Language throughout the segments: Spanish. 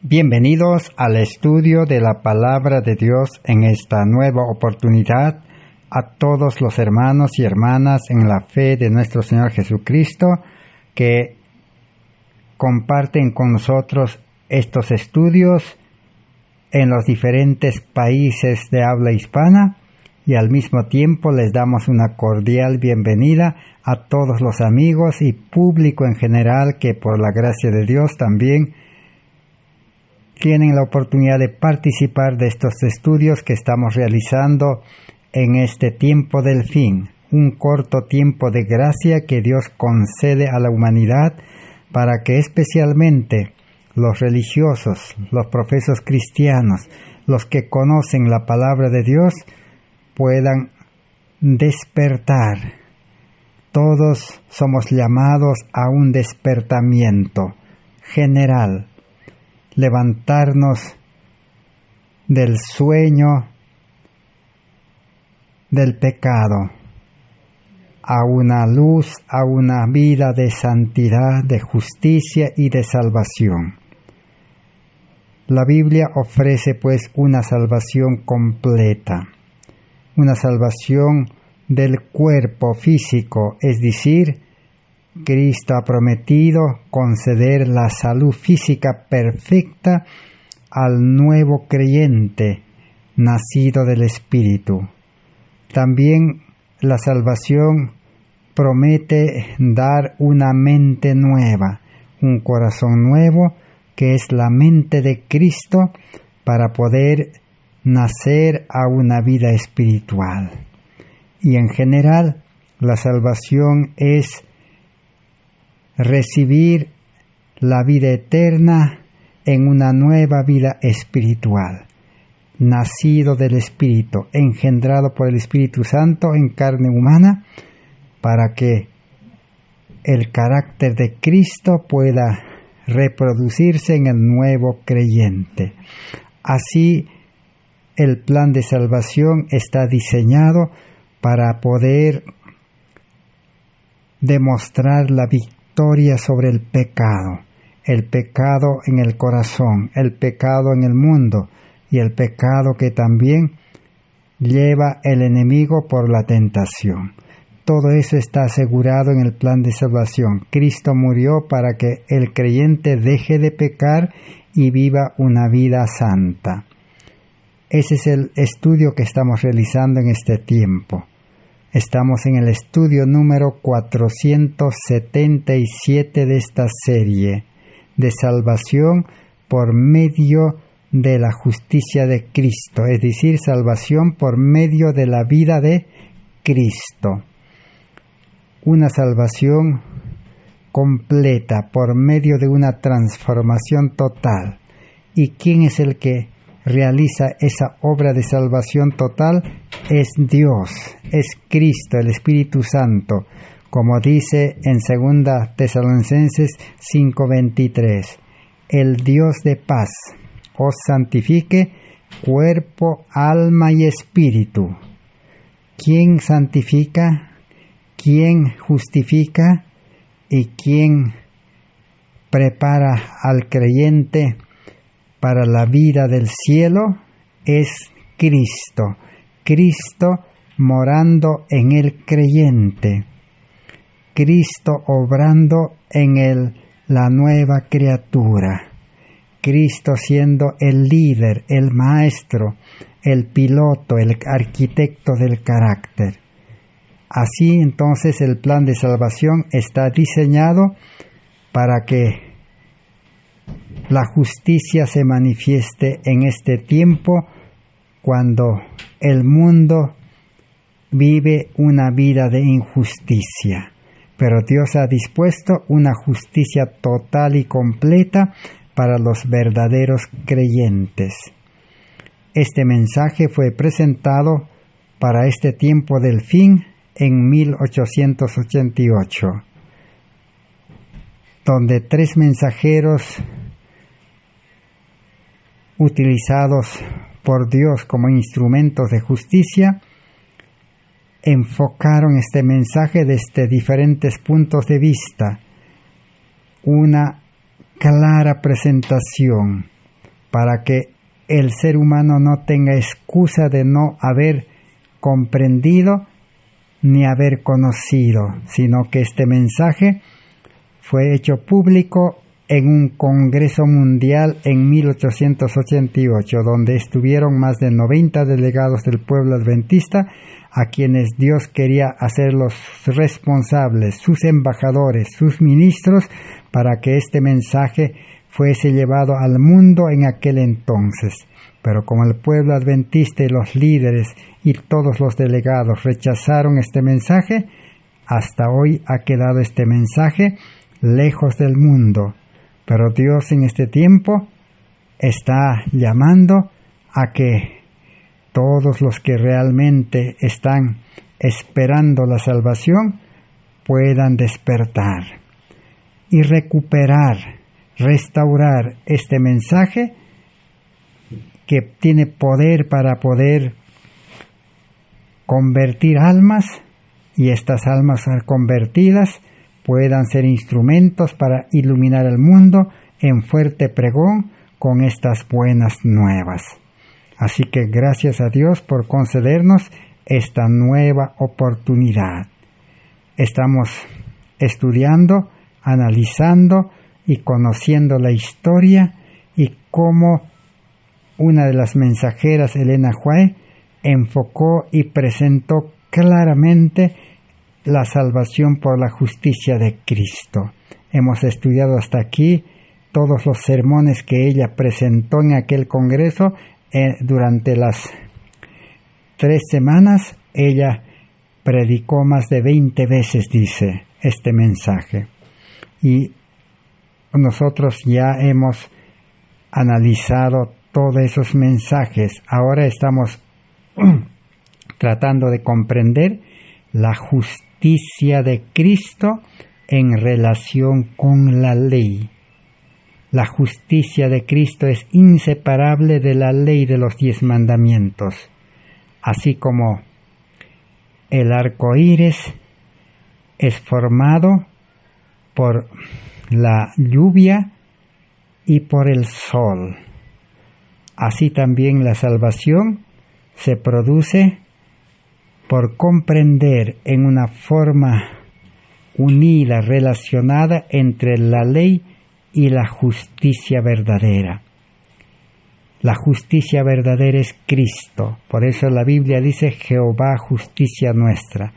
Bienvenidos al estudio de la Palabra de Dios en esta nueva oportunidad a todos los hermanos y hermanas en la fe de nuestro Señor Jesucristo que comparten con nosotros estos estudios en los diferentes países de habla hispana, y al mismo tiempo les damos una cordial bienvenida a todos los amigos y público en general que por la gracia de Dios también tienen la oportunidad de participar de estos estudios que estamos realizando en este tiempo del fin, un corto tiempo de gracia que Dios concede a la humanidad para que especialmente los religiosos, los profesos cristianos, los que conocen la palabra de Dios, puedan despertar. Todos somos llamados a un despertamiento general, levantarnos del sueño del pecado a una luz, a una vida de santidad, de justicia y de salvación. La Biblia ofrece pues una salvación completa, una salvación del cuerpo físico, es decir, Cristo ha prometido conceder la salud física perfecta al nuevo creyente nacido del Espíritu. También la salvación promete dar una mente nueva, un corazón nuevo, que es la mente de Cristo, para poder nacer a una vida espiritual. Y en general, la salvación es recibir la vida eterna en una nueva vida espiritual, nacido del Espíritu, engendrado por el Espíritu Santo en carne humana, para que el carácter de Cristo pueda reproducirse en el nuevo creyente. Así, el plan de salvación está diseñado para poder demostrar la victoria sobre el pecado en el corazón, el pecado en el mundo y el pecado que también lleva el enemigo por la tentación. Todo eso está asegurado en el plan de salvación. Cristo murió para que el creyente deje de pecar y viva una vida santa. Ese es el estudio que estamos realizando en este tiempo. Estamos en el estudio número 477 de esta serie de salvación por medio de la justicia de Cristo, es decir, salvación por medio de la vida de Cristo. Una salvación completa por medio de una transformación total. ¿Y quién es el que realiza esa obra de salvación total? Es Dios, es Cristo, el Espíritu Santo, como dice en 2 Tesalonicenses 5:23, el Dios de paz os santifique cuerpo, alma y espíritu. ¿Quién santifica? ¿Quién justifica? ¿Y quién prepara al creyente para la vida del cielo? Es Cristo. Cristo morando en el creyente. Cristo obrando en él la nueva criatura. Cristo siendo el líder, el maestro, el piloto, el arquitecto del carácter. Así entonces el plan de salvación está diseñado para que la justicia se manifieste en este tiempo cuando el mundo vive una vida de injusticia. Pero Dios ha dispuesto una justicia total y completa para los verdaderos creyentes. Este mensaje fue presentado para este tiempo del fin en 1888, donde 3 mensajeros utilizados por Dios como instrumentos de justicia enfocaron este mensaje desde diferentes puntos de vista. Una clara presentación para que el ser humano no tenga excusa de no haber comprendido ni haber conocido, sino que este mensaje fue hecho público en un Congreso Mundial en 1888, donde estuvieron más de 90 delegados del pueblo adventista, a quienes Dios quería hacerlos responsables, sus embajadores, sus ministros, para que este mensaje fuese llevado al mundo en aquel entonces. Pero como el pueblo adventista y los líderes y todos los delegados rechazaron este mensaje, hasta hoy ha quedado este mensaje lejos del mundo. Pero Dios en este tiempo está llamando a que todos los que realmente están esperando la salvación puedan despertar y recuperar, restaurar este mensaje que tiene poder para poder convertir almas, y estas almas convertidas puedan ser instrumentos para iluminar el mundo en fuerte pregón con estas buenas nuevas. Así que gracias a Dios por concedernos esta nueva oportunidad. Estamos estudiando, analizando y conociendo la historia y cómo una de las mensajeras, Elena White, enfocó y presentó claramente la salvación por la justicia de Cristo. Hemos estudiado hasta aquí todos los sermones que ella presentó en aquel congreso. Durante las 3 semanas, ella predicó más de 20 veces, dice, este mensaje. Y nosotros ya hemos analizado todos esos mensajes. Ahora estamos tratando de comprender la justicia de Cristo en relación con la ley. La justicia de Cristo es inseparable de la ley de los 10 mandamientos, así como el arco iris es formado por la lluvia y por el sol. Así también la salvación se produce por comprender en una forma unida, relacionada entre la ley y la justicia verdadera. La justicia verdadera es Cristo. Por eso la Biblia dice Jehová justicia nuestra.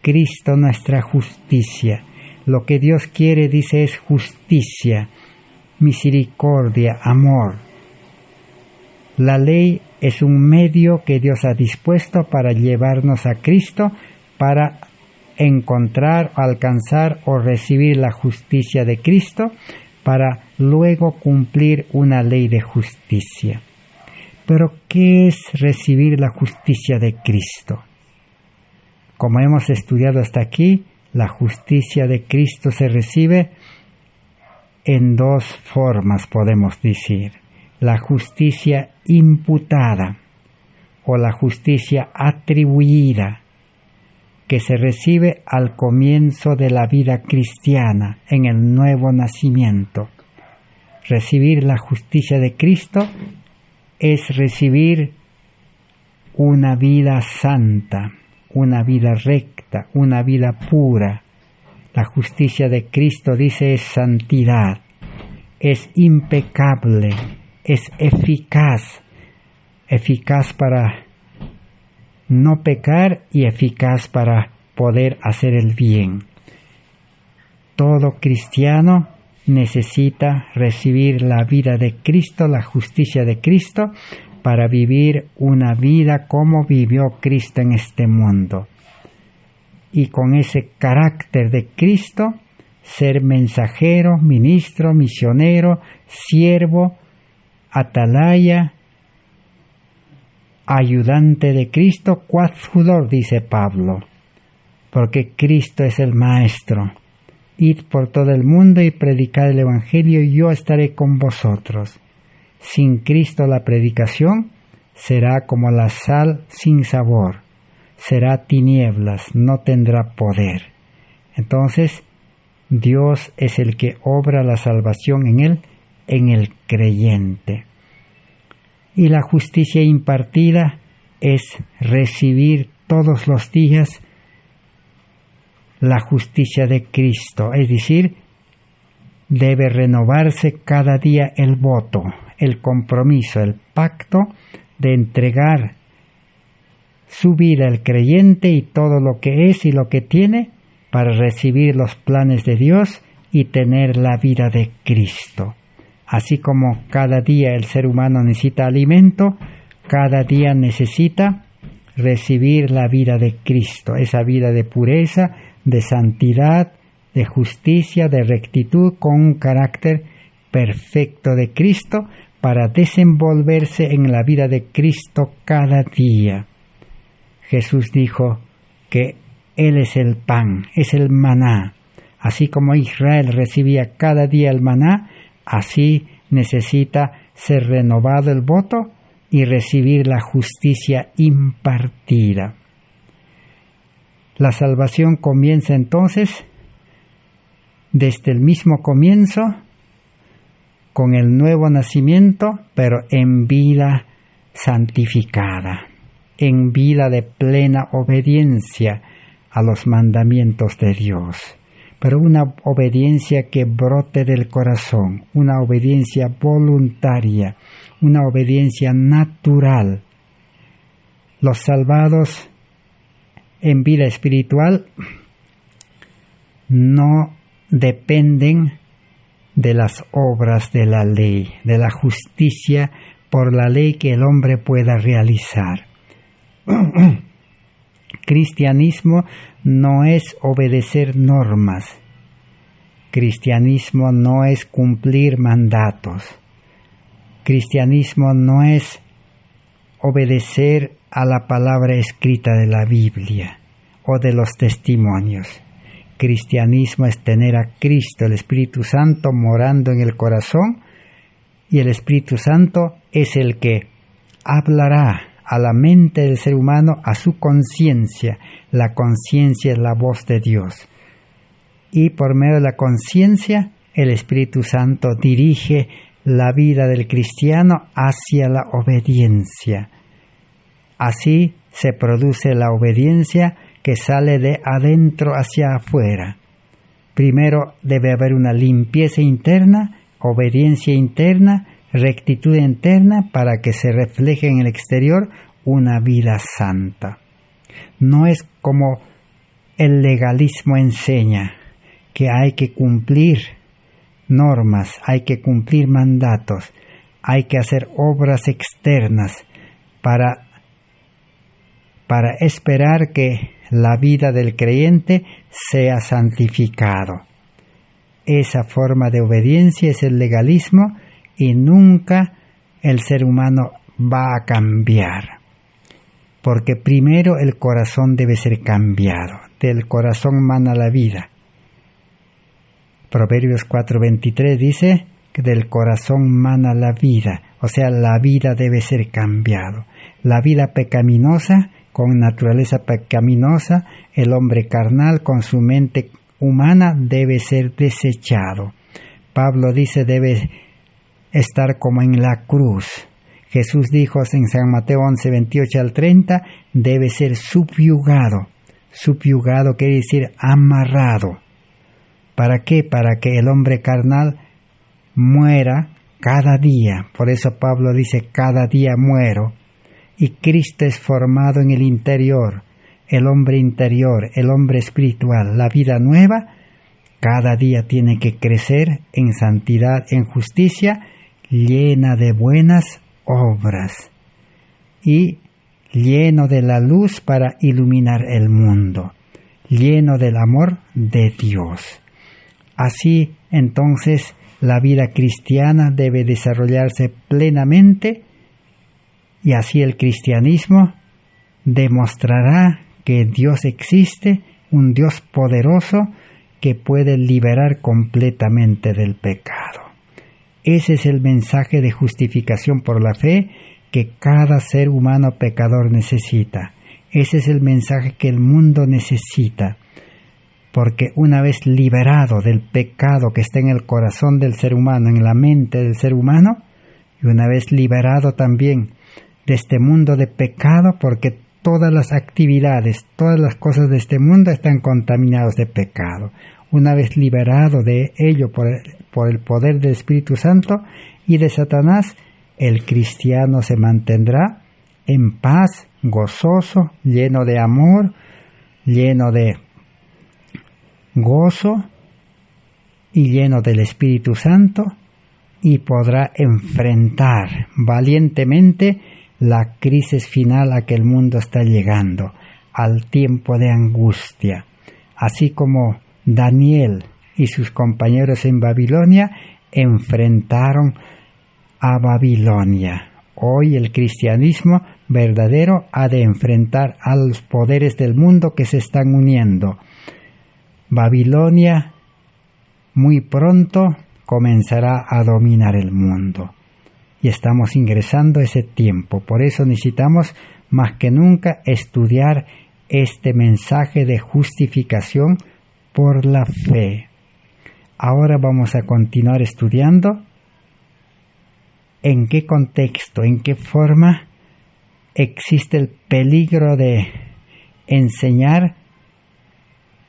Cristo nuestra justicia. Lo que Dios quiere, dice, es justicia, misericordia, amor. La ley es un medio que Dios ha dispuesto para llevarnos a Cristo, para encontrar, alcanzar o recibir la justicia de Cristo, para luego cumplir una ley de justicia. Pero, ¿qué es recibir la justicia de Cristo? Como hemos estudiado hasta aquí, la justicia de Cristo se recibe en 2 formas, podemos decir. La justicia imputada o la justicia atribuida, que se recibe al comienzo de la vida cristiana, en el nuevo nacimiento. Recibir la justicia de Cristo es recibir una vida santa, una vida recta, una vida pura. La justicia de Cristo, dice, es santidad, es impecable, es eficaz para no pecar y eficaz para poder hacer el bien. Todo cristiano necesita recibir la vida de Cristo, la justicia de Cristo, para vivir una vida como vivió Cristo en este mundo. Y con ese carácter de Cristo, ser mensajero, ministro, misionero, siervo, atalaya, ayudante de Cristo, coadjutor, dice Pablo, porque Cristo es el Maestro. Id por todo el mundo y predicad el Evangelio, y yo estaré con vosotros. Sin Cristo la predicación será como la sal sin sabor, será tinieblas, no tendrá poder. Entonces, Dios es el que obra la salvación en él, en el creyente. Y la justicia impartida es recibir todos los días la justicia de Cristo, es decir, debe renovarse cada día el voto, el compromiso, el pacto de entregar su vida al creyente y todo lo que es y lo que tiene para recibir los planes de Dios y tener la vida de Cristo. Así como cada día el ser humano necesita alimento, cada día necesita recibir la vida de Cristo, esa vida de pureza, de santidad, de justicia, de rectitud, con un carácter perfecto de Cristo, para desenvolverse en la vida de Cristo cada día. Jesús dijo que Él es el pan, es el maná. Así como Israel recibía cada día el maná, así necesita ser renovado el voto y recibir la justicia impartida. La salvación comienza entonces desde el mismo comienzo con el nuevo nacimiento, pero en vida santificada, en vida de plena obediencia a los mandamientos de Dios, pero una obediencia que brote del corazón, una obediencia voluntaria, una obediencia natural. Los salvados en vida espiritual no dependen de las obras de la ley, de la justicia por la ley que el hombre pueda realizar. Cristianismo no es obedecer normas. Cristianismo no es cumplir mandatos. Cristianismo no es obedecer a la palabra escrita de la Biblia o de los testimonios. Cristianismo es tener a Cristo, el Espíritu Santo, morando en el corazón, y el Espíritu Santo es el que hablará a la mente del ser humano, a su conciencia. La conciencia es la voz de Dios. Y por medio de la conciencia, el Espíritu Santo dirige la vida del cristiano hacia la obediencia. Así se produce la obediencia que sale de adentro hacia afuera. Primero debe haber una limpieza interna, obediencia interna, rectitud interna, para que se refleje en el exterior una vida santa. No es como el legalismo enseña, que hay que cumplir normas, hay que cumplir mandatos, hay que hacer obras externas para esperar que la vida del creyente sea santificado. Esa forma de obediencia es el legalismo y nunca el ser humano va a cambiar. Porque primero el corazón debe ser cambiado. Del corazón mana la vida. Proverbios 4:23 dice que del corazón mana la vida. O sea, la vida debe ser cambiado. La vida pecaminosa, con naturaleza pecaminosa, el hombre carnal con su mente humana debe ser desechado. Pablo dice debe estar como en la cruz. Jesús dijo en San Mateo 11:28 al 30, debe ser subyugado. Subyugado quiere decir amarrado. ¿Para qué? Para que el hombre carnal muera cada día. Por eso Pablo dice, cada día muero. Y Cristo es formado en el interior, el hombre espiritual, la vida nueva, cada día tiene que crecer en santidad, en justicia, llena de buenas obras y lleno de la luz para iluminar el mundo, lleno del amor de Dios. Así, entonces, la vida cristiana debe desarrollarse plenamente. Y así el cristianismo demostrará que Dios existe, un Dios poderoso que puede liberar completamente del pecado. Ese es el mensaje de justificación por la fe que cada ser humano pecador necesita. Ese es el mensaje que el mundo necesita. Porque una vez liberado del pecado que está en el corazón del ser humano, en la mente del ser humano, Y una vez liberado también de este mundo de pecado, porque todas las actividades, todas las cosas de este mundo están contaminados de pecado. Una vez liberado de ello por el poder del Espíritu Santo y de Satanás, el cristiano se mantendrá en paz, gozoso, lleno de amor, lleno de gozo y lleno del Espíritu Santo, y podrá enfrentar valientemente la crisis final a que el mundo está llegando, al tiempo de angustia. Así como Daniel y sus compañeros en Babilonia enfrentaron a Babilonia. Hoy el cristianismo verdadero ha de enfrentar a los poderes del mundo que se están uniendo. Babilonia muy pronto comenzará a dominar el mundo. Y estamos ingresando a ese tiempo. Por eso necesitamos más que nunca estudiar este mensaje de justificación por la fe. Ahora vamos a continuar estudiando en qué contexto, en qué forma existe el peligro de enseñar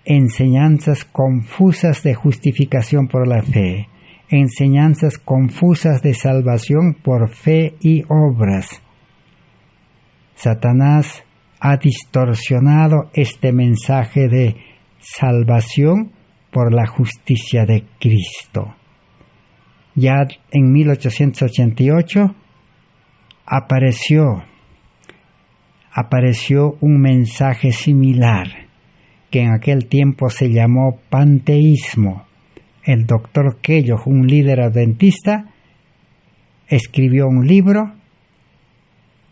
enseñanzas confusas de justificación por la fe, enseñanzas confusas de salvación por fe y obras. Satanás ha distorsionado este mensaje de salvación por la justicia de Cristo. Ya en 1888 apareció un mensaje similar que en aquel tiempo se llamó panteísmo. El doctor Kellogg, un líder adventista, escribió un libro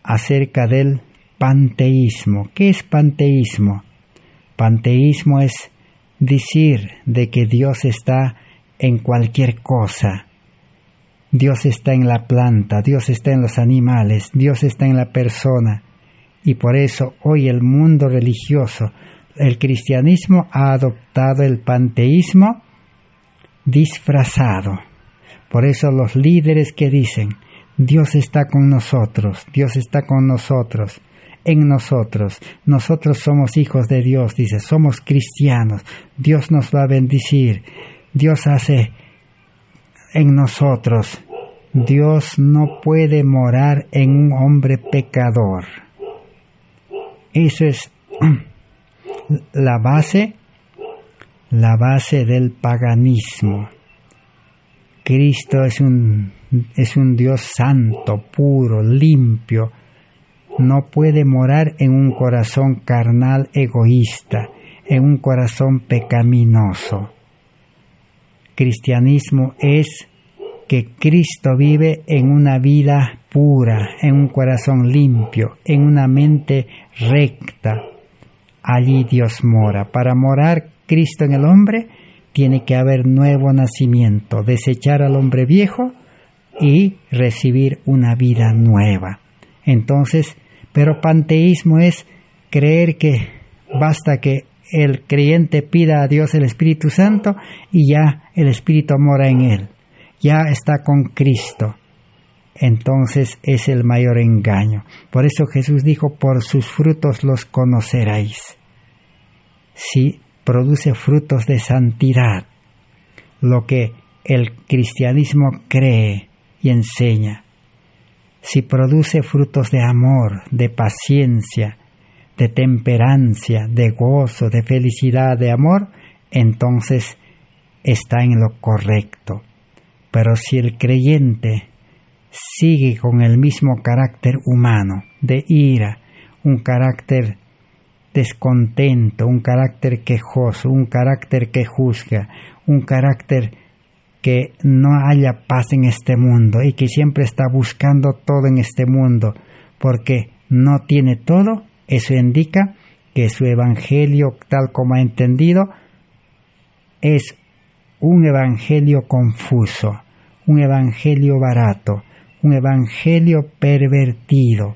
acerca del panteísmo. ¿Qué es panteísmo? Panteísmo es decir de que Dios está en cualquier cosa. Dios está en la planta, Dios está en los animales, Dios está en la persona. Y por eso hoy el mundo religioso, el cristianismo, ha adoptado el panteísmo disfrazado. Por eso los líderes que dicen, Dios está con nosotros, Dios está con nosotros, en nosotros, nosotros somos hijos de Dios, dice, somos cristianos, Dios nos va a bendecir, Dios hace en nosotros. Dios no puede morar en un hombre pecador. Eso es la base del paganismo. Cristo es un Dios santo, puro, limpio. No puede morar en un corazón carnal egoísta, en un corazón pecaminoso. Cristianismo es que Cristo vive en una vida pura, en un corazón limpio, en una mente recta. Allí Dios mora. Para morar Cristo en el hombre, tiene que haber nuevo nacimiento, desechar al hombre viejo y recibir una vida nueva. Entonces, pero panteísmo es creer que basta que el creyente pida a Dios el Espíritu Santo y ya el Espíritu mora en él. Ya está con Cristo. Entonces es el mayor engaño. Por eso Jesús dijo, por sus frutos los conoceréis. Si produce frutos de santidad, lo que el cristianismo cree y enseña. Si produce frutos de amor, de paciencia, de temperancia, de gozo, de felicidad, de amor, entonces está en lo correcto. Pero si el creyente sigue con el mismo carácter humano, de ira, un carácter descontento, un carácter quejoso, un carácter que juzga, un carácter que no haya paz en este mundo y que siempre está buscando todo en este mundo porque no tiene todo, eso indica que su evangelio, tal como ha entendido, es un evangelio confuso, un evangelio barato, un evangelio pervertido.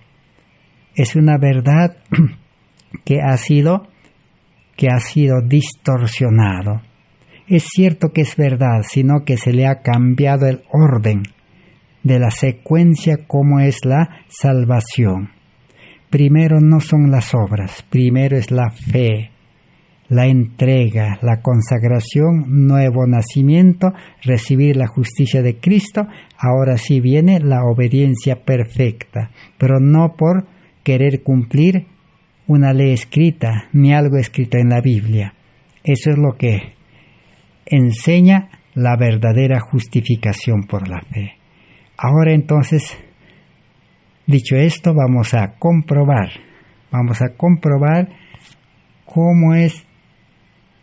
Es una verdad que ha sido distorsionado. Es cierto que es verdad, sino que se le ha cambiado el orden de la secuencia como es la salvación. Primero no son las obras, primero es la fe, la entrega, la consagración, nuevo nacimiento, recibir la justicia de Cristo. Ahora sí viene la obediencia perfecta, pero no por querer cumplir una ley escrita ni algo escrito en la Biblia. Eso es lo que enseña la verdadera justificación por la fe. Ahora entonces, dicho esto, vamos a comprobar cómo es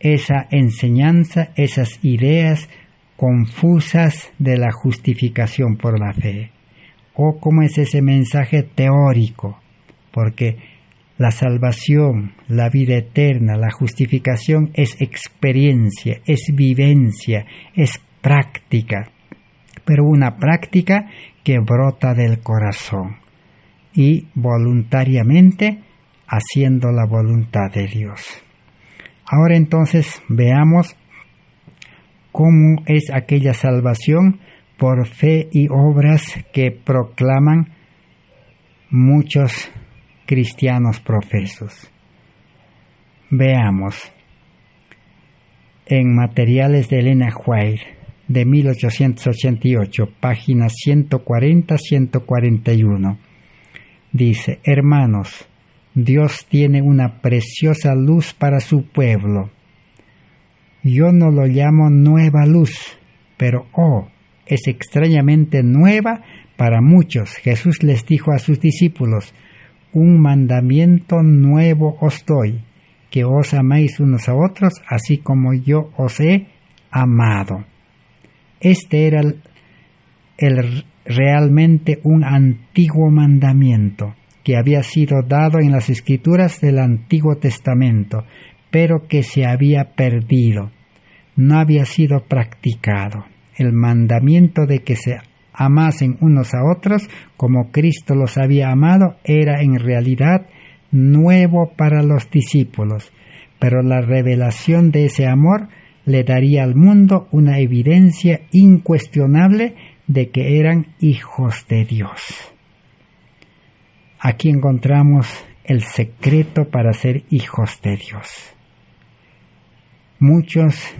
esa enseñanza, esas ideas confusas de la justificación por la fe, o cómo es ese mensaje teórico, porque la salvación, la vida eterna, la justificación es experiencia, es vivencia, es práctica, pero una práctica que brota del corazón y voluntariamente haciendo la voluntad de Dios. Ahora entonces veamos cómo es aquella salvación por fe y obras que proclaman muchos cristianos profesos. Veamos en Materiales de Elena White de 1888, páginas 140-141. Dice: hermanos, Dios tiene una preciosa luz para su pueblo. Yo no lo llamo nueva luz, pero es extrañamente nueva para muchos. Jesús les dijo a sus discípulos: un mandamiento nuevo os doy, que os améis unos a otros, así como yo os he amado. Este era realmente un antiguo mandamiento que había sido dado en las Escrituras del Antiguo Testamento, pero que se había perdido, no había sido practicado. El mandamiento de que se amasen unos a otros como Cristo los había amado era en realidad nuevo para los discípulos, pero la revelación de ese amor le daría al mundo una evidencia incuestionable de que eran hijos de Dios. Aquí encontramos el secreto para ser hijos de Dios. Muchos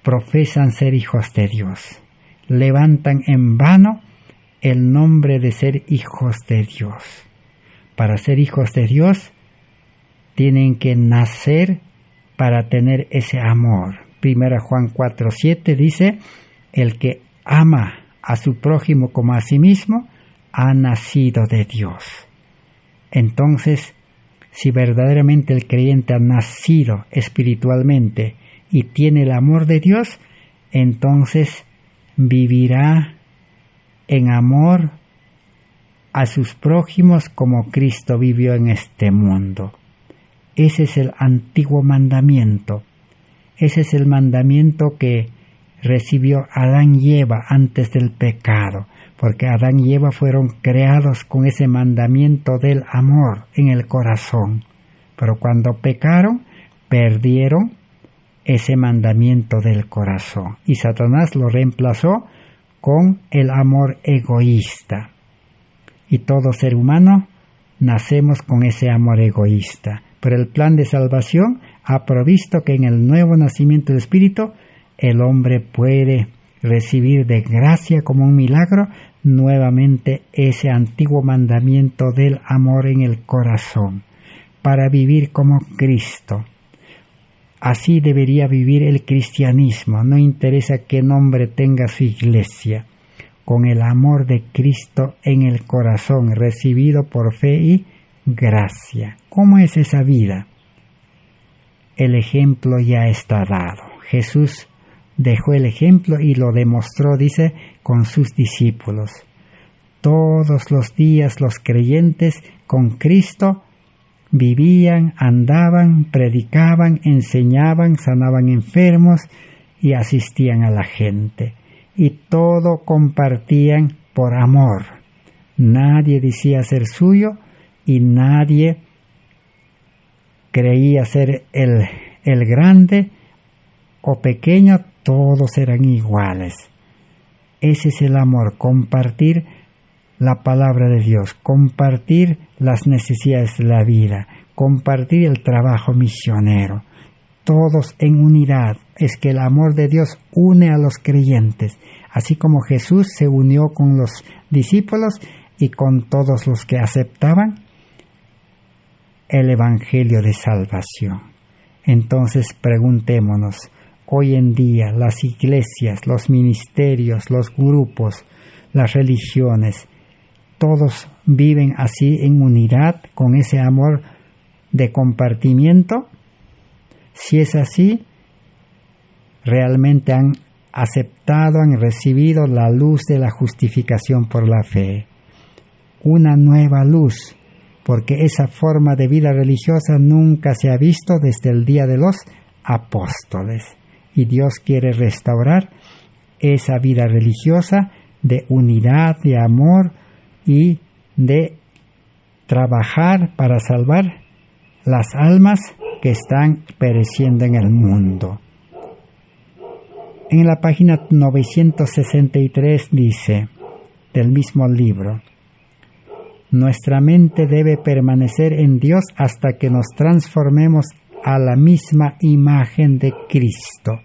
profesan ser hijos de Dios, levantan en vano el nombre de ser hijos de Dios. Para ser hijos de Dios tienen que nacer para tener ese amor. 1 Juan 4:7 dice: el que ama a su prójimo como a sí mismo ha nacido de Dios. Entonces, si verdaderamente el creyente ha nacido espiritualmente y tiene el amor de Dios, entonces vivirá en amor a sus prójimos como Cristo vivió en este mundo. Ese es el antiguo mandamiento. Ese es el mandamiento que recibió Adán y Eva antes del pecado, porque Adán y Eva fueron creados con ese mandamiento del amor en el corazón. Pero cuando pecaron, perdieron ese mandamiento del corazón, y Satanás lo reemplazó con el amor egoísta. Y todo ser humano nacemos con ese amor egoísta. Pero el plan de salvación ha provisto que en el nuevo nacimiento del Espíritu el hombre puede recibir de gracia como un milagro nuevamente ese antiguo mandamiento del amor en el corazón, para vivir como Cristo. Así debería vivir el cristianismo, no interesa qué nombre tenga su iglesia, con el amor de Cristo en el corazón, recibido por fe y gracia. ¿Cómo es esa vida? El ejemplo ya está dado. Jesús dejó el ejemplo y lo demostró, dice, con sus discípulos. Todos los días los creyentes con Cristo vivían, andaban, predicaban, enseñaban, sanaban enfermos y asistían a la gente. Y todo compartían por amor. Nadie decía ser suyo y nadie creía ser el grande o pequeño, todos eran iguales. Ese es el amor, compartir la palabra de Dios, compartir las necesidades de la vida, compartir el trabajo misionero, todos en unidad. Es que el amor de Dios une a los creyentes, así como Jesús se unió con los discípulos y con todos los que aceptaban el Evangelio de salvación. Entonces preguntémonos, hoy en día las iglesias, los ministerios, los grupos, las religiones, todos viven así en unidad con ese amor de compartimiento. Si es así, realmente han aceptado, han recibido la luz de la justificación por la fe. Una nueva luz, porque esa forma de vida religiosa nunca se ha visto desde el día de los apóstoles. Y Dios quiere restaurar esa vida religiosa de unidad, de amor y de trabajar para salvar las almas que están pereciendo en el mundo. En la página 963 dice, del mismo libro, nuestra mente debe permanecer en Dios hasta que nos transformemos a la misma imagen de Cristo.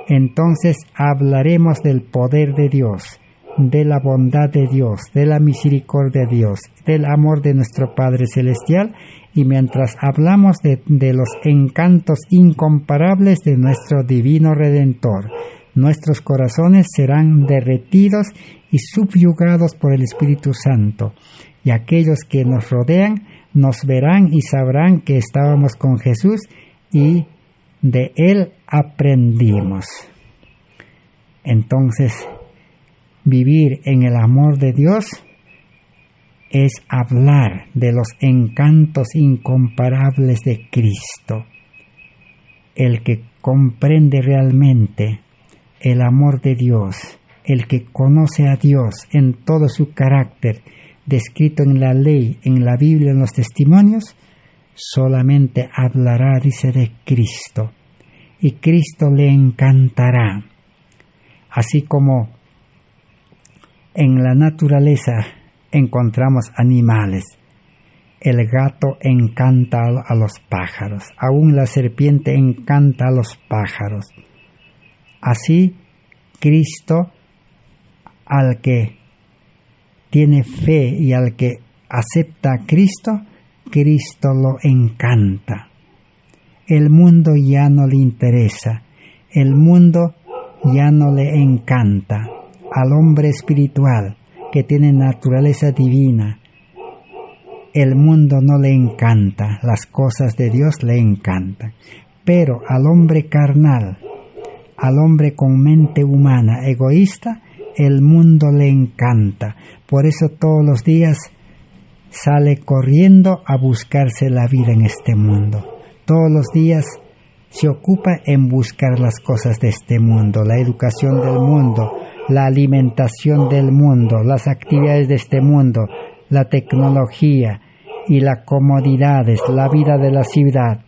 Entonces hablaremos del poder de Dios, de la bondad de Dios, de la misericordia de Dios, del amor de nuestro Padre Celestial, y mientras hablamos de los encantos incomparables de nuestro Divino Redentor, nuestros corazones serán derretidos y subyugados por el Espíritu Santo, y aquellos que nos rodean nos verán y sabrán que estábamos con Jesús y de Él aprendimos. Entonces, vivir en el amor de Dios es hablar de los encantos incomparables de Cristo. El que comprende realmente el amor de Dios, el que conoce a Dios en todo su carácter, descrito en la ley, en la Biblia, en los testimonios, solamente hablará, dice, de Cristo, y Cristo le encantará. Así como en la naturaleza encontramos animales, el gato encanta a los pájaros, aún la serpiente encanta a los pájaros. Así, Cristo, al que tiene fe y al que acepta a Cristo, Cristo lo encanta. El mundo ya no le interesa, el mundo ya no le encanta. Al hombre espiritual que tiene naturaleza divina, el mundo no le encanta, las cosas de Dios le encantan. Pero al hombre carnal, al hombre con mente humana, egoísta, el mundo le encanta. Por eso todos los días sale corriendo a buscarse la vida en este mundo. Todos los días se ocupa en buscar las cosas de este mundo, la educación del mundo, la alimentación del mundo, las actividades de este mundo, la tecnología y las comodidades, la vida de la ciudad.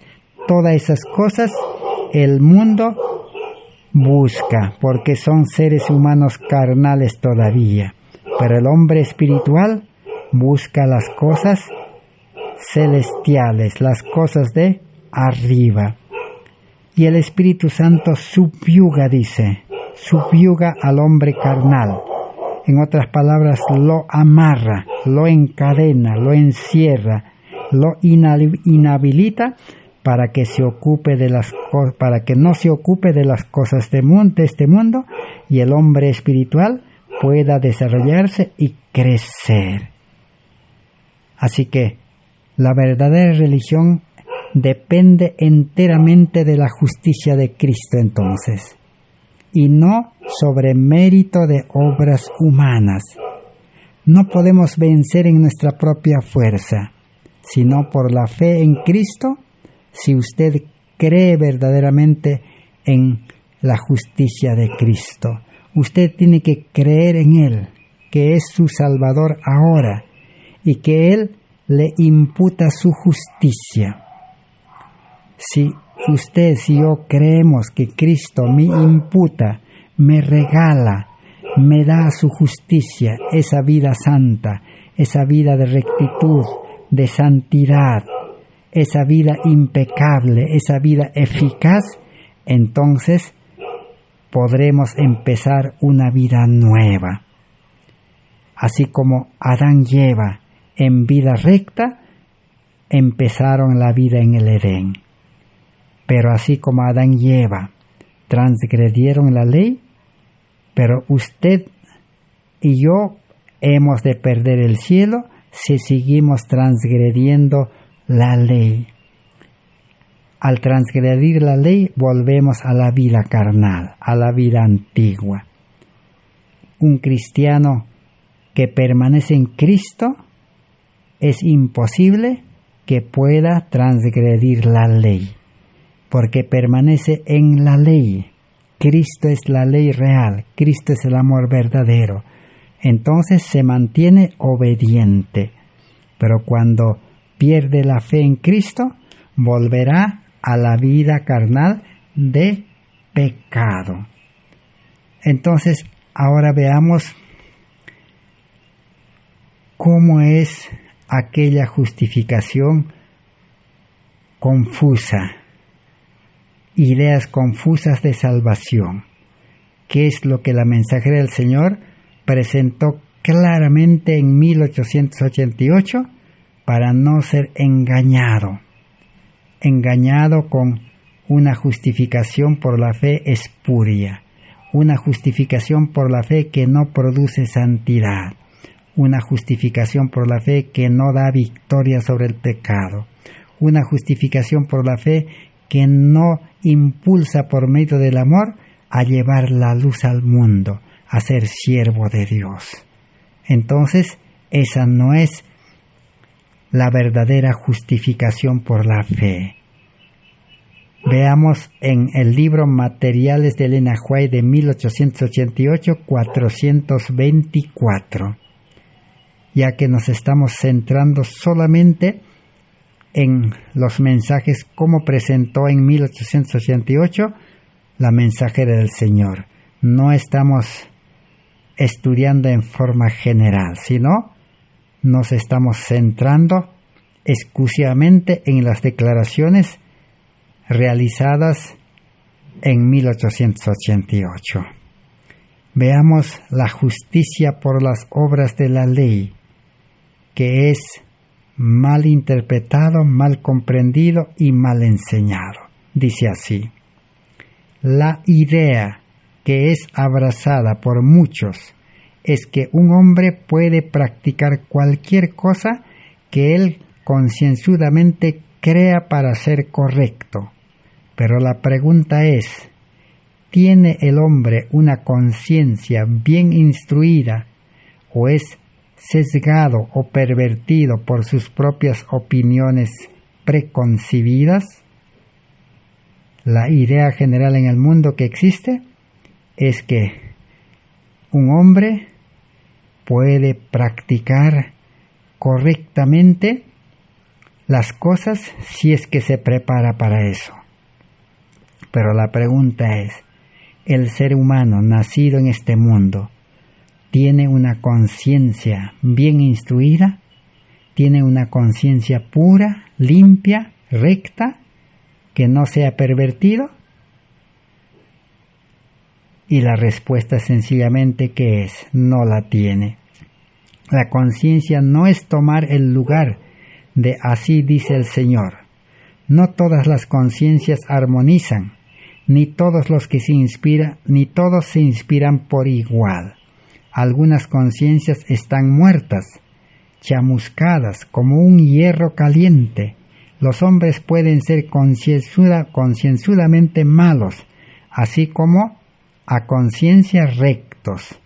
Todas esas cosas el mundo busca, porque son seres humanos carnales todavía. Pero el hombre espiritual busca las cosas celestiales, las cosas de arriba. Y el Espíritu Santo subyuga, dice, subyuga al hombre carnal. En otras palabras, lo amarra, lo encadena, lo encierra, lo inhabilita para que se ocupe de para que no se ocupe de las cosas de este mundo, y el hombre espiritual pueda desarrollarse y crecer. Así que la verdadera religión depende enteramente de la justicia de Cristo entonces, y no sobre mérito de obras humanas. No podemos vencer en nuestra propia fuerza, sino por la fe en Cristo. Si usted cree verdaderamente en la justicia de Cristo, usted tiene que creer en Él, que es su Salvador ahora, y que Él le imputa su justicia. Si usted, si yo creemos que Cristo me imputa, me regala me da su justicia, esa vida santa, esa vida de rectitud, de santidad, esa vida impecable, esa vida eficaz, entonces podremos empezar una vida nueva. Así como Adán y Eva en vida recta empezaron la vida en el Edén. Pero así como Adán y Eva transgredieron la ley, pero usted y yo hemos de perder el cielo si seguimos transgrediendo la ley. Al transgredir la ley volvemos a la vida carnal, a la vida antigua. Un cristiano que permanece en Cristo es imposible que pueda transgredir la ley, porque permanece en la ley. Cristo es la ley real, Cristo es el amor verdadero. Entonces se mantiene obediente, pero cuando pierde la fe en Cristo, volverá a la vida carnal de pecado. Entonces, ahora veamos cómo es aquella justificación confusa, ideas confusas de salvación. ¿Qué es lo que la mensajera del Señor presentó claramente en 1888 para no ser engañado con una justificación por la fe espuria, una justificación por la fe que no produce santidad, una justificación por la fe que no da victoria sobre el pecado, una justificación por la fe que no impulsa por medio del amor a llevar la luz al mundo, a ser siervo de Dios. Entonces, esa no es la verdadera justificación por la fe. Veamos en el libro Materiales de Elena White de 1888, 424, ya que nos estamos centrando solamente en los mensajes como presentó en 1888 la mensajera del Señor. No estamos estudiando en forma general, sino nos estamos centrando exclusivamente en las declaraciones realizadas en 1888. Veamos la justicia por las obras de la ley, que es mal interpretado, mal comprendido y mal enseñado. Dice así: la idea que es abrazada por muchos es que un hombre puede practicar cualquier cosa que él concienzudamente crea para ser correcto. Pero la pregunta es, ¿tiene el hombre una conciencia bien instruida o es sesgado o pervertido por sus propias opiniones preconcebidas? La idea general en el mundo que existe es que un hombre puede practicar correctamente las cosas si es que se prepara para eso. Pero la pregunta es, ¿el ser humano nacido en este mundo tiene una conciencia bien instruida? ¿Tiene una conciencia pura, limpia, recta, que no sea pervertido? Y la respuesta sencillamente que es, no la tiene. La conciencia no es tomar el lugar de así dice el Señor. No todas las conciencias armonizan, ni todos se inspiran por igual. Algunas conciencias están muertas, chamuscadas como un hierro caliente. Los hombres pueden ser concienzudamente malos, así como a conciencia rectos.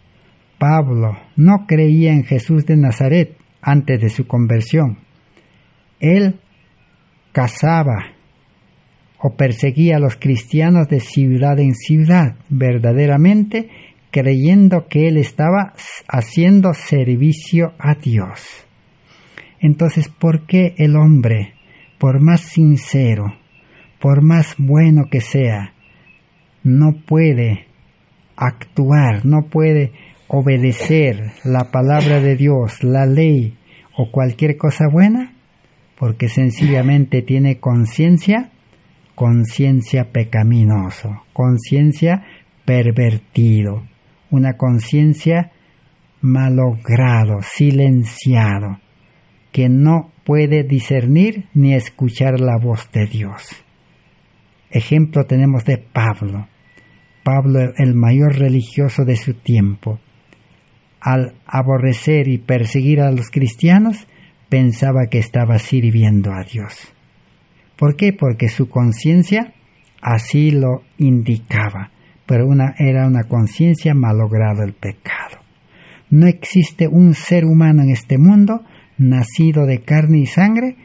Pablo no creía en Jesús de Nazaret antes de su conversión. Él cazaba o perseguía a los cristianos de ciudad en ciudad, verdaderamente creyendo que él estaba haciendo servicio a Dios. Entonces, ¿por qué el hombre, por más sincero, por más bueno que sea, no puede actuar, no puede obedecer la palabra de Dios, la ley o cualquier cosa buena? Porque sencillamente tiene conciencia pecaminoso, conciencia pervertido, una conciencia malogrado, silenciado, que no puede discernir ni escuchar la voz de Dios. Ejemplo tenemos de Pablo. Pablo, el mayor religioso de su tiempo, al aborrecer y perseguir a los cristianos, pensaba que estaba sirviendo a Dios. ¿Por qué? Porque su conciencia así lo indicaba, pero era una conciencia malogrado el pecado. No existe un ser humano en este mundo nacido de carne y sangre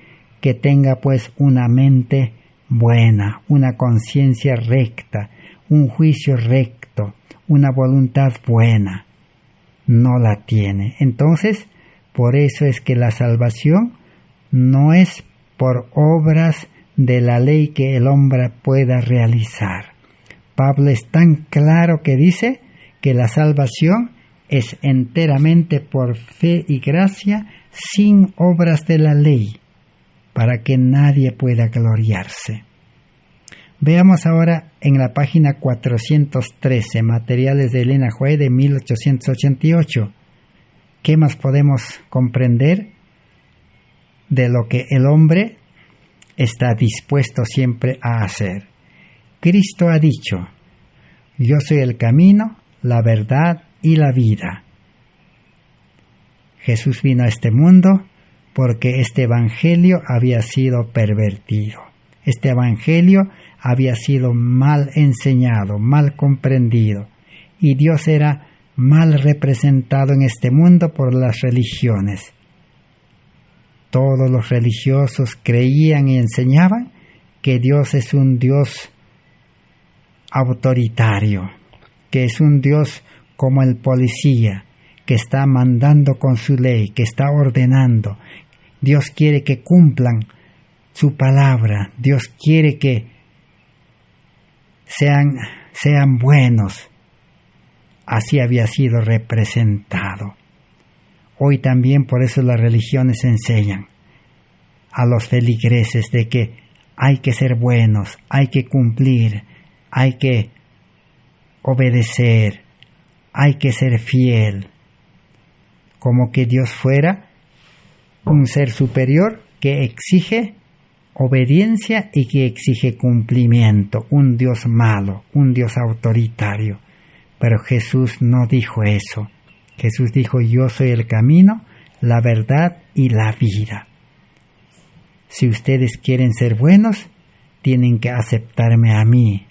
que tenga pues una mente buena, una conciencia recta, un juicio recto, una voluntad buena. No la tiene. Entonces, por eso es que la salvación no es por obras de la ley que el hombre pueda realizar. Pablo es tan claro que dice que la salvación es enteramente por fe y gracia, sin obras de la ley, para que nadie pueda gloriarse. Veamos ahora en la página 413, Materiales de Elena White de 1888. ¿Qué más podemos comprender de lo que el hombre está dispuesto siempre a hacer? Cristo ha dicho: yo soy el camino, la verdad y la vida. Jesús vino a este mundo porque este evangelio había sido pervertido. Este evangelio había sido mal enseñado, mal comprendido, y Dios era mal representado en este mundo por las religiones. Todos los religiosos creían y enseñaban que Dios es un Dios autoritario, que es un Dios como el policía, que está mandando con su ley, que está ordenando. Dios quiere que cumplan su palabra, Dios quiere que sean buenos. Así había sido representado. Hoy también por eso las religiones enseñan a los feligreses de que hay que ser buenos, hay que cumplir, hay que obedecer, hay que ser fiel, como que Dios fuera un ser superior que exige obediencia y que exige cumplimiento, un Dios malo, un Dios autoritario. Pero Jesús no dijo eso. Jesús dijo: yo soy el camino, la verdad y la vida. Si ustedes quieren ser buenos, tienen que aceptarme a mí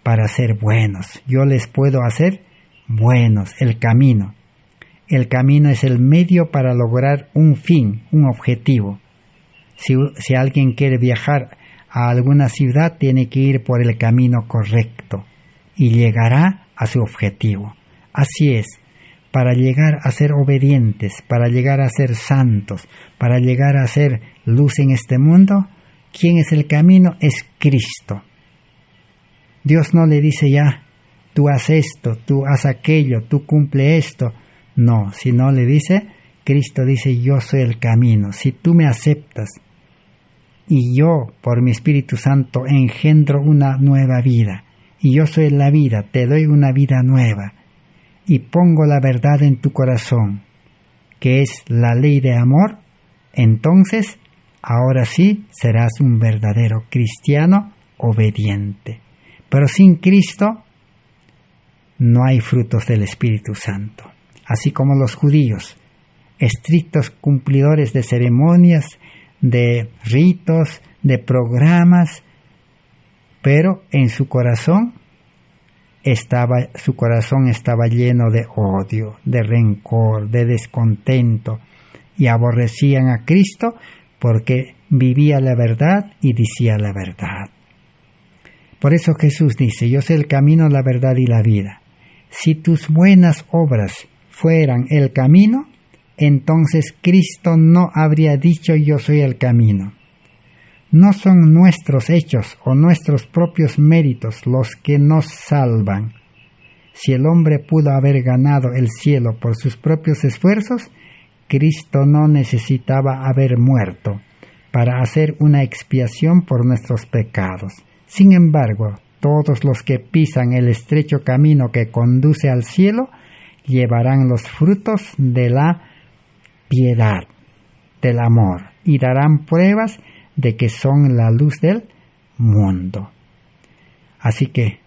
para ser buenos. Yo les puedo hacer buenos, el camino. El camino es el medio para lograr un fin, un objetivo. Si alguien quiere viajar a alguna ciudad, tiene que ir por el camino correcto y llegará a su objetivo. Así es, para llegar a ser obedientes, para llegar a ser santos, para llegar a ser luz en este mundo, ¿quién es el camino? Es Cristo. Dios no le dice ya: tú haz esto, tú haz aquello, tú cumple esto. No, sino le dice, Cristo dice: yo soy el camino. Si tú me aceptas y yo por mi Espíritu Santo engendro una nueva vida, y yo soy la vida, te doy una vida nueva, y pongo la verdad en tu corazón, que es la ley de amor, entonces ahora sí serás un verdadero cristiano obediente. Pero sin Cristo no hay frutos del Espíritu Santo. Así como los judíos, estrictos cumplidores de ceremonias, de ritos, de programas, pero en su corazón estaba lleno de odio, de rencor, de descontento, y aborrecían a Cristo porque vivía la verdad y decía la verdad. Por eso Jesús dice: yo soy el camino, la verdad y la vida. Si tus buenas obras fueran el camino, entonces Cristo no habría dicho: yo soy el camino. No son nuestros hechos o nuestros propios méritos los que nos salvan, Si el hombre pudo haber ganado el cielo por sus propios esfuerzos, Cristo no necesitaba haber muerto para hacer una expiación por nuestros pecados. Sin embargo, todos los que pisan el estrecho camino que conduce al cielo llevarán los frutos de la piedad, del amor, y darán pruebas de que son la luz del mundo. Así que,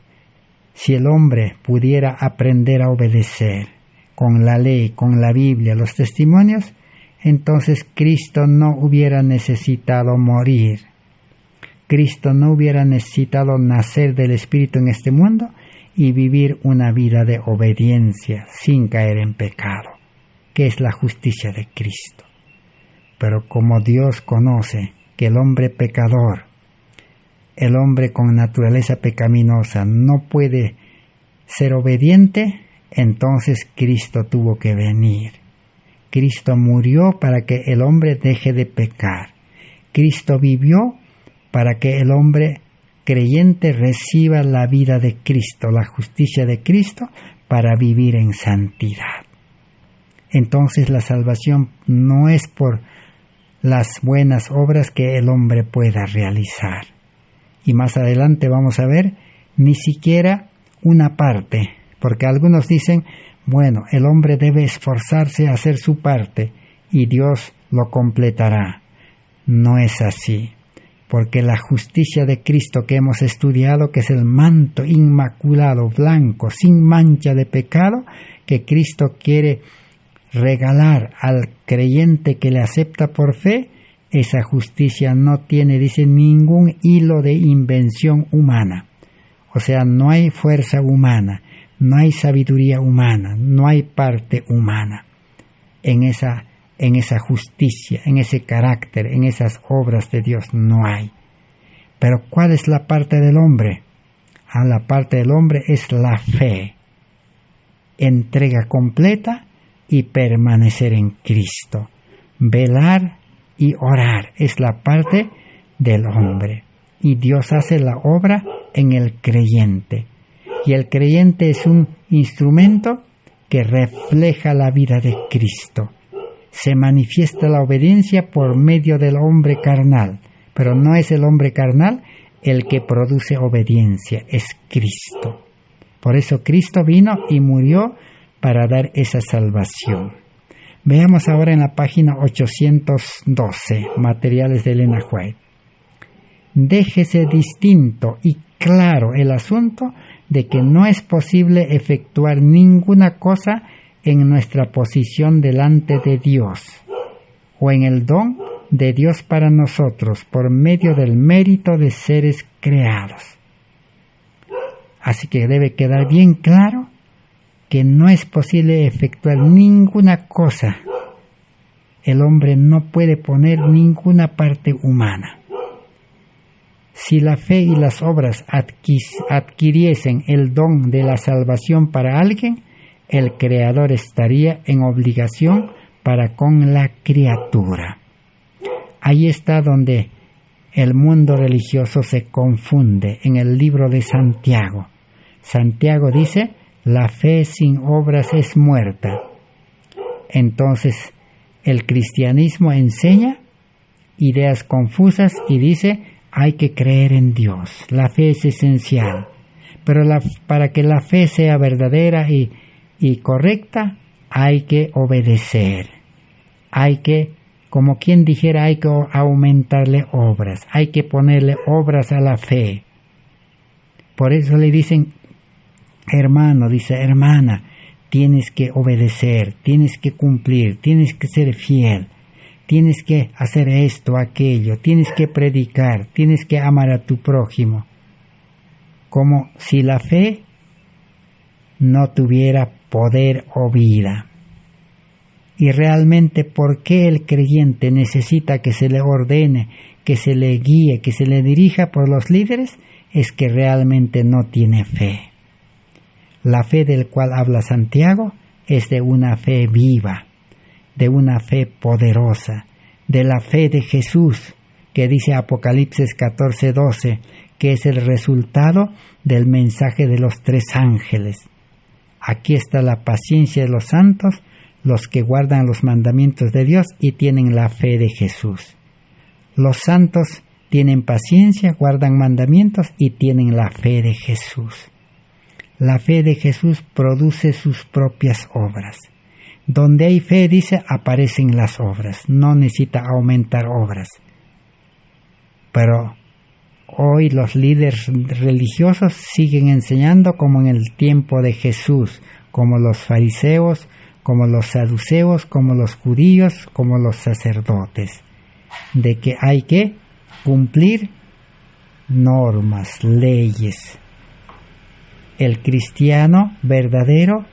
si el hombre pudiera aprender a obedecer con la ley, con la Biblia, los testimonios, entonces Cristo no hubiera necesitado morir. Cristo no hubiera necesitado nacer del Espíritu en este mundo y vivir una vida de obediencia sin caer en pecado, que es la justicia de Cristo. Pero como Dios conoce que el hombre pecador, el hombre con naturaleza pecaminosa, no puede ser obediente, entonces Cristo tuvo que venir. Cristo murió para que el hombre deje de pecar. Cristo vivió para que el hombre creyente reciba la vida de Cristo, la justicia de Cristo, para vivir en santidad. Entonces la salvación no es por las buenas obras que el hombre pueda realizar. Y más adelante vamos a ver, ni siquiera una parte, porque algunos dicen, bueno, el hombre debe esforzarse a hacer su parte y Dios lo completará. No es así, porque la justicia de Cristo que hemos estudiado, que es el manto inmaculado, blanco, sin mancha de pecado, que Cristo quiere regalar al creyente que le acepta por fe, esa justicia no tiene, dice, ningún hilo de invención humana. O sea, no hay fuerza humana, no hay sabiduría humana, no hay parte humana en esa justicia, en ese carácter, en esas obras de Dios, no hay. Pero ¿cuál es la parte del hombre? La parte del hombre es la fe, entrega completa y permanecer en Cristo, velar y orar, es la parte del hombre. Y Dios hace la obra en el creyente. Y el creyente es un instrumento que refleja la vida de Cristo. Se manifiesta la obediencia por medio del hombre carnal, pero no es el hombre carnal el que produce obediencia, es Cristo. Por eso Cristo vino y murió para dar esa salvación. Veamos ahora en la página 812, materiales de Elena White. Déjese distinto y claro el asunto de que no es posible efectuar ninguna cosa en nuestra posición delante de Dios o en el don de Dios para nosotros por medio del mérito de seres creados. Así que debe quedar bien claro que no es posible efectuar ninguna cosa. El hombre no puede poner ninguna parte humana. Si la fe y las obras adquiriesen el don de la salvación para alguien, el Creador estaría en obligación para con la criatura. Ahí está donde el mundo religioso se confunde en el libro de Santiago. Santiago dice, la fe sin obras es muerta. Entonces, el cristianismo enseña ideas confusas y dice, hay que creer en Dios. La fe es esencial. Pero para que la fe sea verdadera y correcta, hay que obedecer. Hay que, como quien dijera, hay que aumentarle obras. Hay que ponerle obras a la fe. Por eso le dicen, hermano, dice, hermana, tienes que obedecer, tienes que cumplir, tienes que ser fiel, tienes que hacer esto, aquello, tienes que predicar, tienes que amar a tu prójimo. Como si la fe no tuviera poder o vida. Y realmente, ¿por qué el creyente necesita que se le ordene, que se le guíe, que se le dirija por los líderes? Es que realmente no tiene fe. La fe del cual habla Santiago es de una fe viva, de una fe poderosa, de la fe de Jesús, que dice Apocalipsis 14:12, que es el resultado del mensaje de los 3 ángeles. Aquí está la paciencia de los santos, los que guardan los mandamientos de Dios y tienen la fe de Jesús. Los santos tienen paciencia, guardan mandamientos y tienen la fe de Jesús. La fe de Jesús produce sus propias obras. Donde hay fe, dice, aparecen las obras. No necesita aumentar obras. Pero hoy los líderes religiosos siguen enseñando como en el tiempo de Jesús, como los fariseos, como los saduceos, como los judíos, como los sacerdotes, de que hay que cumplir normas, leyes. El cristiano verdadero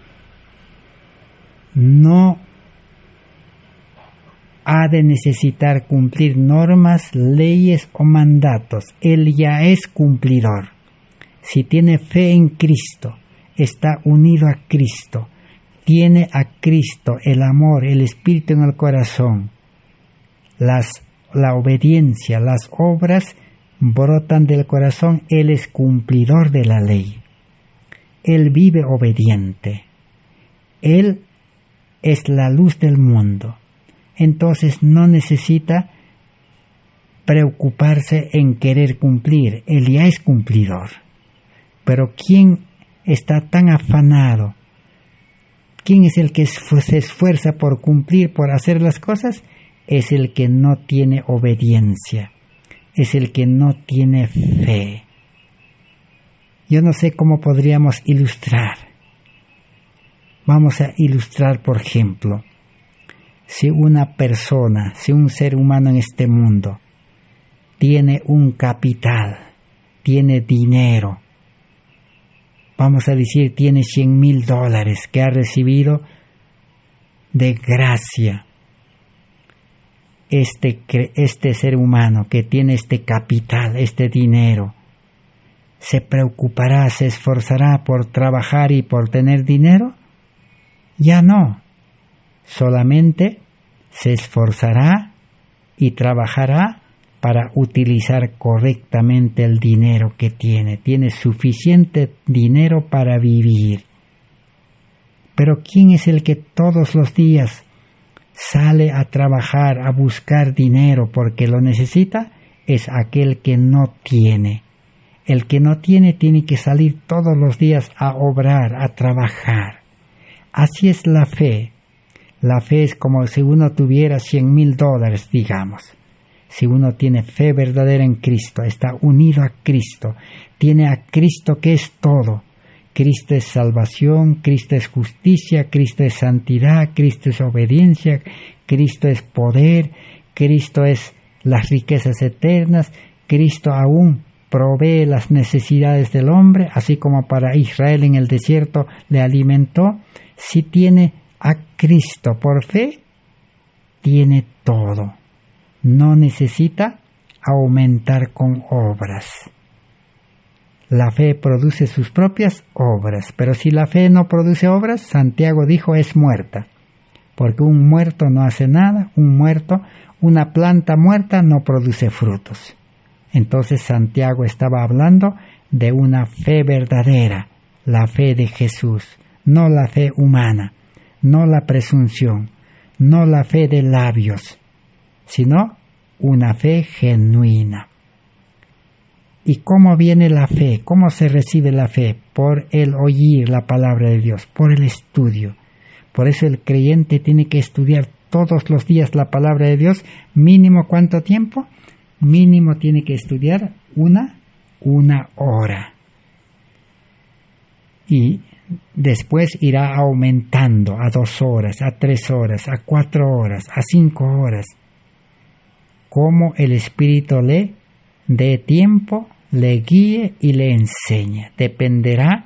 no ha de necesitar cumplir normas, leyes o mandatos. Él ya es cumplidor. Si tiene fe en Cristo, está unido a Cristo, tiene a Cristo, el amor, el Espíritu en el corazón, la obediencia, las obras brotan del corazón. Él es cumplidor de la ley. Él vive obediente. Él es la luz del mundo. Entonces no necesita preocuparse en querer cumplir. Él ya es cumplidor. Pero ¿quién está tan afanado? ¿Quién es el que se esfuerza por cumplir, por hacer las cosas? Es el que no tiene obediencia. Es el que no tiene fe. Yo no sé cómo podríamos ilustrar. Vamos a ilustrar, por ejemplo, si una persona, si un ser humano en este mundo tiene un capital, tiene dinero, vamos a decir, tiene $100,000 que ha recibido de gracia. Este ser humano que tiene este capital, este dinero, ¿se preocupará, se esforzará por trabajar y por tener dinero? Ya no. Solamente se esforzará y trabajará para utilizar correctamente el dinero que tiene. Tiene suficiente dinero para vivir. Pero ¿quién es el que todos los días sale a trabajar, a buscar dinero porque lo necesita? Es aquel que no tiene. El que no tiene tiene que salir todos los días a obrar, a trabajar. Así es la fe. La fe es como si uno tuviera $100,000, digamos. Si uno tiene fe verdadera en Cristo, está unido a Cristo, tiene a Cristo que es todo. Cristo es salvación, Cristo es justicia, Cristo es santidad, Cristo es obediencia, Cristo es poder, Cristo es las riquezas eternas, Cristo aún provee las necesidades del hombre, así como para Israel en el desierto le alimentó. Si tiene a Cristo por fe, tiene todo. No necesita aumentar con obras. La fe produce sus propias obras, pero si la fe no produce obras, Santiago dijo, es muerta. Porque un muerto no hace nada, una planta muerta no produce frutos. Entonces Santiago estaba hablando de una fe verdadera, la fe de Jesús, no la fe humana, no la presunción, no la fe de labios, sino una fe genuina. ¿Y cómo viene la fe? ¿Cómo se recibe la fe? Por el oír la palabra de Dios, por el estudio. Por eso el creyente tiene que estudiar todos los días la palabra de Dios. ¿Mínimo cuánto tiempo? Mínimo tiene que estudiar una hora. Y después irá aumentando a 2 horas, a 3 horas, a 4 horas, a 5 horas. Como el Espíritu le dé tiempo, le guíe y le enseñe. Dependerá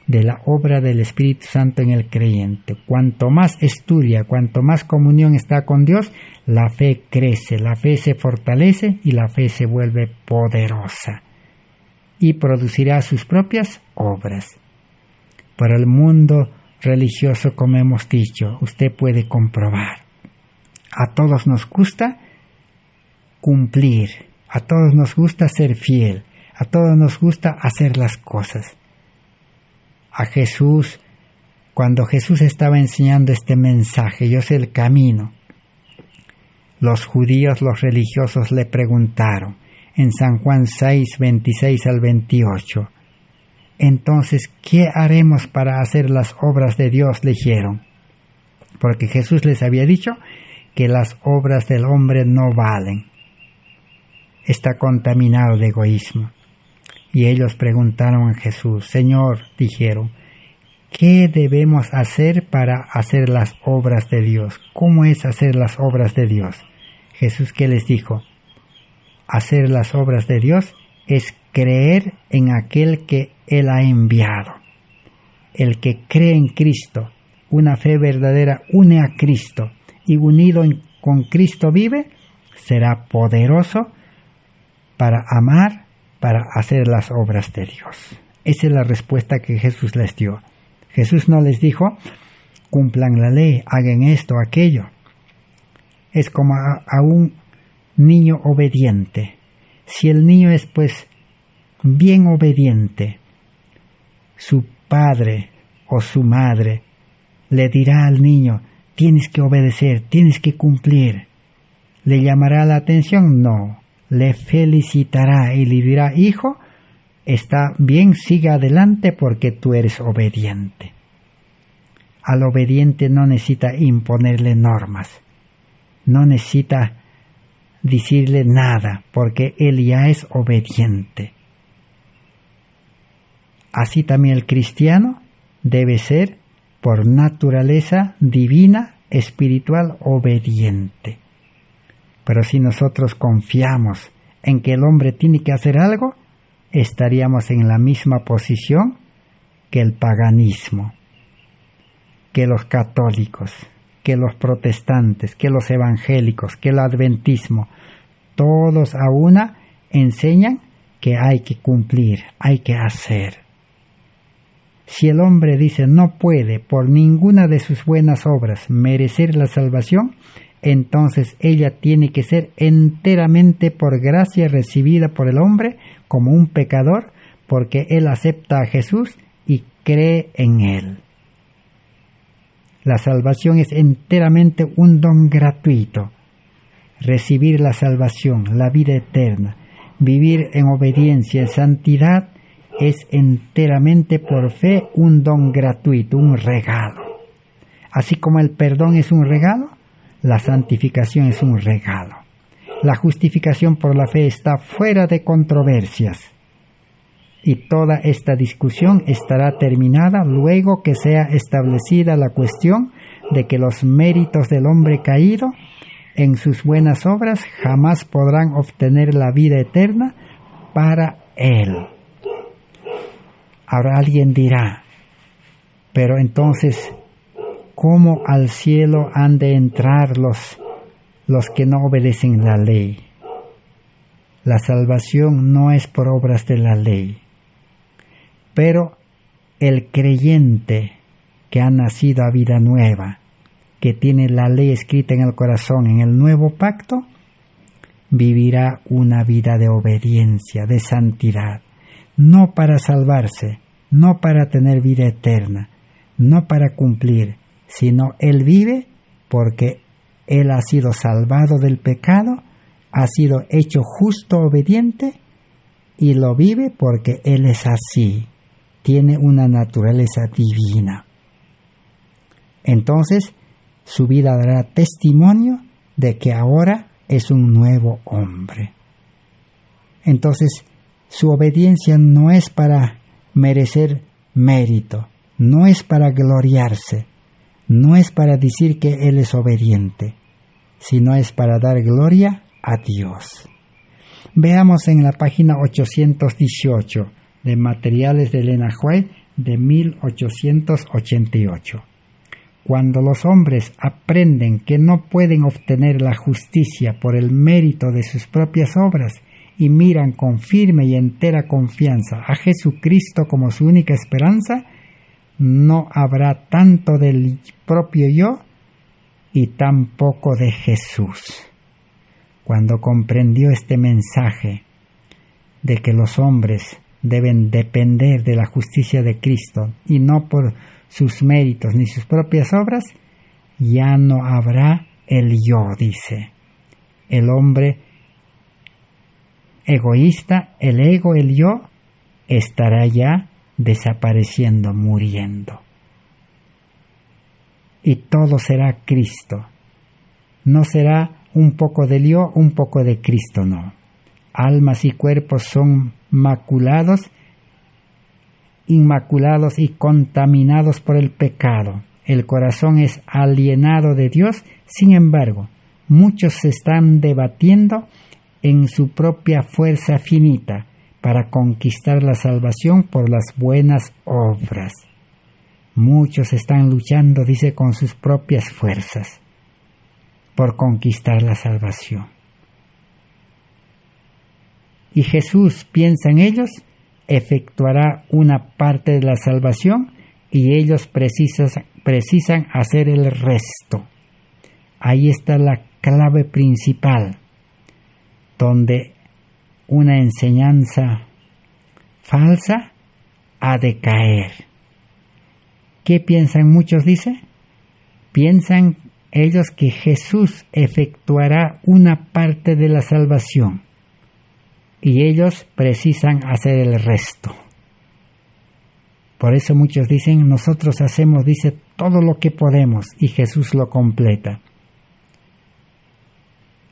de la obra del Espíritu Santo en el creyente. Cuanto más estudia, cuanto más comunión está con Dios, la fe crece, la fe se fortalece y la fe se vuelve poderosa y producirá sus propias obras. Para el mundo religioso, como hemos dicho, usted puede comprobar. A todos nos gusta cumplir, a todos nos gusta ser fiel, a todos nos gusta hacer las cosas. A Jesús Cuando Jesús estaba enseñando este mensaje, yo soy el camino, los judíos, los religiosos le preguntaron en San Juan 6, 26 al 28. Entonces, ¿qué haremos para hacer las obras de Dios? Le dijeron. Porque Jesús les había dicho que las obras del hombre no valen. Está contaminado de egoísmo. Y ellos preguntaron a Jesús, Señor, dijeron, ¿qué debemos hacer para hacer las obras de Dios? ¿Cómo es hacer las obras de Dios? Jesús, ¿qué les dijo? Hacer las obras de Dios es creer en aquel que Él ha enviado. El que cree en Cristo, una fe verdadera, une a Cristo y unido con Cristo vive, será poderoso para amar, para hacer las obras de Dios. Esa es la respuesta que Jesús les dio. Jesús no les dijo, cumplan la ley, hagan esto, aquello. Es como a un niño obediente. Si el niño es pues bien obediente, su padre o su madre le dirá al niño, tienes que obedecer, tienes que cumplir. ¿Le llamará la atención? No. Le felicitará y le dirá, hijo, está bien, sigue adelante porque tú eres obediente. Al obediente no necesita imponerle normas, no necesita decirle nada porque él ya es obediente. Así también el cristiano debe ser por naturaleza divina, espiritual, obediente. Pero si nosotros confiamos en que el hombre tiene que hacer algo, estaríamos en la misma posición que el paganismo, que los católicos, que los protestantes, que los evangélicos, que el adventismo. Todos a una enseñan que hay que cumplir, hay que hacer. Si el hombre dice no puede por ninguna de sus buenas obras merecer la salvación, entonces ella tiene que ser enteramente por gracia recibida por el hombre como un pecador, porque él acepta a Jesús y cree en él. La salvación es enteramente un don gratuito. Recibir la salvación, la vida eterna, vivir en obediencia, en santidad, es enteramente por fe un don gratuito, un regalo. Así como el perdón es un regalo, la santificación es un regalo. La justificación por la fe está fuera de controversias. Y toda esta discusión estará terminada luego que sea establecida la cuestión de que los méritos del hombre caído en sus buenas obras jamás podrán obtener la vida eterna para él. Ahora alguien dirá, pero entonces, ¿cómo al cielo han de entrar los que no obedecen la ley? La salvación no es por obras de la ley, pero el creyente que ha nacido a vida nueva, que tiene la ley escrita en el corazón en el nuevo pacto, vivirá una vida de obediencia, de santidad, no para salvarse, no para tener vida eterna, no para cumplir, sino él vive porque él ha sido salvado del pecado, ha sido hecho justo, obediente, y lo vive porque él es así, tiene una naturaleza divina. Entonces, su vida dará testimonio de que ahora es un nuevo hombre. Entonces, su obediencia no es para merecer mérito, no es para gloriarse, no es para decir que él es obediente, sino es para dar gloria a Dios. Veamos en la página 818 de Materiales de Elena White de 1888. Cuando los hombres aprenden que no pueden obtener la justicia por el mérito de sus propias obras y miran con firme y entera confianza a Jesucristo como su única esperanza, no habrá tanto del propio yo y tan poco de Jesús. Cuando comprendió este mensaje de que los hombres deben depender de la justicia de Cristo y no por sus méritos ni sus propias obras, ya no habrá el yo, dice. El hombre egoísta, el ego, el yo, estará ya desapareciendo, muriendo. Y todo será Cristo. No será un poco del yo, un poco de Cristo, no. Almas y cuerpos son inmaculados y contaminados por el pecado. El corazón es alienado de Dios. Sin embargo, muchos se están debatiendo en su propia fuerza finita para conquistar la salvación por las buenas obras. Muchos están luchando, dice, con sus propias fuerzas por conquistar la salvación. Y Jesús, piensan ellos, efectuará una parte de la salvación y ellos precisan hacer el resto. Ahí está la clave principal, donde una enseñanza falsa ha de caer. ¿Qué piensan muchos, dice? Piensan ellos que Jesús efectuará una parte de la salvación y ellos precisan hacer el resto. Por eso muchos dicen, nosotros hacemos, dice, todo lo que podemos y Jesús lo completa.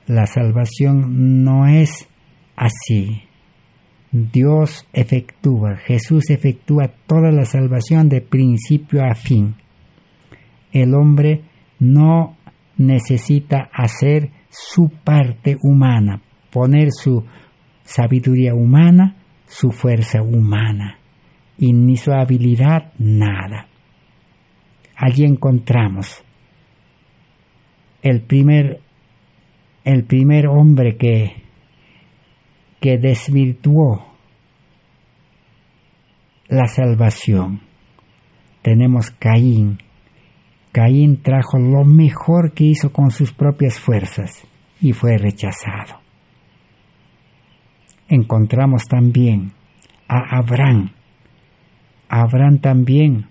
La salvación no es así. Dios efectúa, Jesús efectúa toda la salvación de principio a fin. El hombre no necesita hacer su parte humana, poner su sabiduría humana, su fuerza humana, y ni su habilidad, nada. Allí encontramos el primer hombre que desvirtuó la salvación. Tenemos Caín. Caín trajo lo mejor que hizo con sus propias fuerzas y fue rechazado. Encontramos también a Abraham. Abraham también